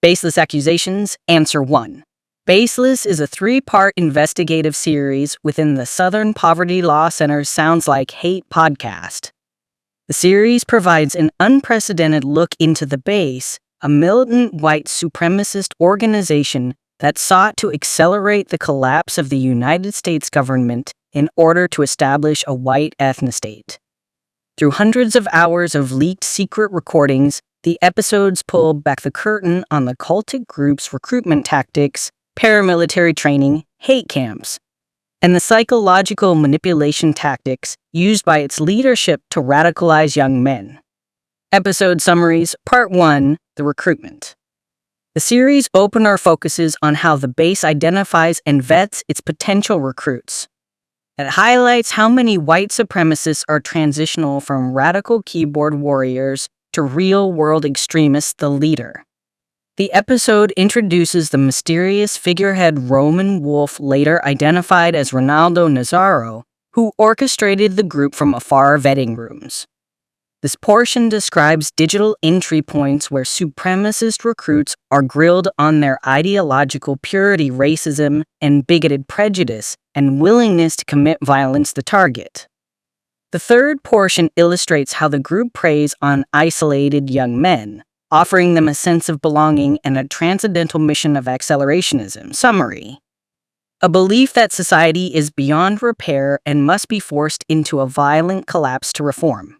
Baseless Accusations, Answer 1. Baseless is a 3-part investigative series within the Southern Poverty Law Center's Sounds Like Hate podcast. The series provides an unprecedented look into the Base, a militant white supremacist organization that sought to accelerate the collapse of the United States government in order to establish a white ethnostate. Through hundreds of hours of leaked secret recordings, the episodes pull back the curtain on the cultic group's recruitment tactics, paramilitary training, hate camps, and the psychological manipulation tactics used by its leadership to radicalize young men. Episode summaries. Part 1. The Recruitment. The series opener focuses on how the Base identifies and vets its potential recruits. It highlights how many white supremacists are transitional from radical keyboard warriors to real-world extremists, the leader. The episode introduces the mysterious figurehead Roman Wolf, later identified as Ronaldo Nazzaro, who orchestrated the group from afar vetting rooms. This portion describes digital entry points where supremacist recruits are grilled on their ideological purity, racism, and bigoted prejudice, and willingness to commit violence to target. The third portion illustrates how the group preys on isolated young men, offering them a sense of belonging and a transcendental mission of accelerationism. Summary: a belief that society is beyond repair and must be forced into a violent collapse to reform.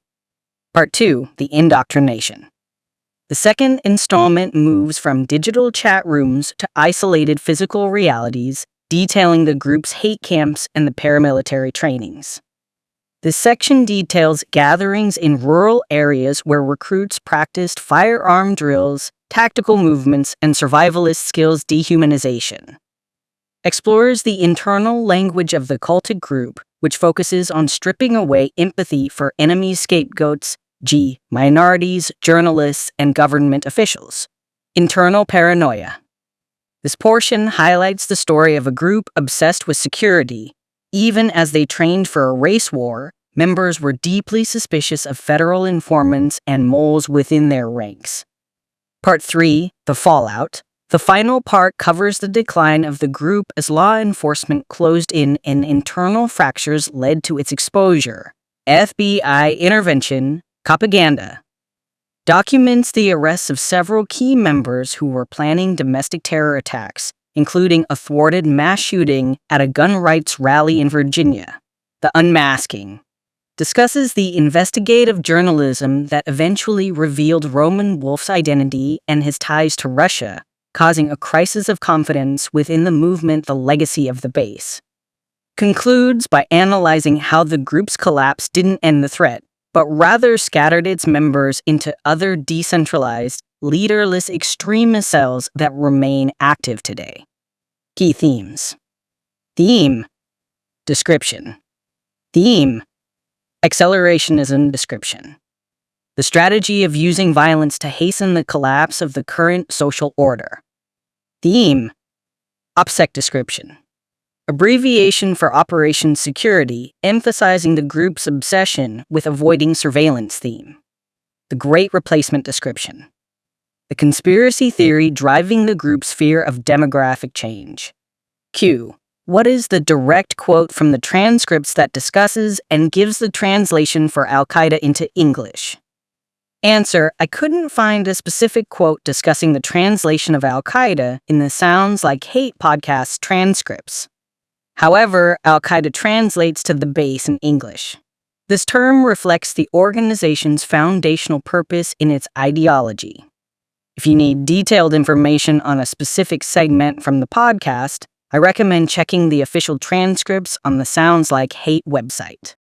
Part 2. The Indoctrination. The second installment moves from digital chat rooms to isolated physical realities, detailing the group's hate camps and the paramilitary trainings. This section details gatherings in rural areas where recruits practiced firearm drills, tactical movements, and survivalist skills. Dehumanization explores the internal language of the cultic group, which focuses on stripping away empathy for enemy scapegoats, minorities, journalists, and government officials. Internal paranoia. This portion highlights the story of a group obsessed with security. Even as they trained for a race war, members were deeply suspicious of federal informants and moles within their ranks. Part 3. The Fallout. The final part covers the decline of the group as law enforcement closed in and internal fractures led to its exposure. FBI intervention. Propaganda. Documents the arrests of several key members who were planning domestic terror attacks, including a thwarted mass shooting at a gun rights rally in Virginia. The Unmasking discusses the investigative journalism that eventually revealed Roman Wolf's identity and his ties to Russia, causing a crisis of confidence within the movement. The Legacy of the Base concludes by analyzing how the group's collapse didn't end the threat, but rather scattered its members into other decentralized, leaderless extremist cells that remain active today. Key themes. Theme. Description. Theme. Accelerationism. Description. The strategy of using violence to hasten the collapse of the current social order. Theme. OPSEC. Description. Abbreviation for Operation Security, emphasizing the group's obsession with avoiding surveillance. Theme. The Great Replacement. Description. The conspiracy theory driving the group's fear of demographic change. Q. What is the direct quote from the transcripts that discusses and gives the translation for Al-Qaeda into English? Answer: I couldn't find a specific quote discussing the translation of Al-Qaeda in the Sounds Like Hate podcast's transcripts. However, Al-Qaeda translates to the Base in English. This term reflects the organization's foundational purpose in its ideology. If you need detailed information on a specific segment from the podcast, I recommend checking the official transcripts on the Sounds Like Hate website.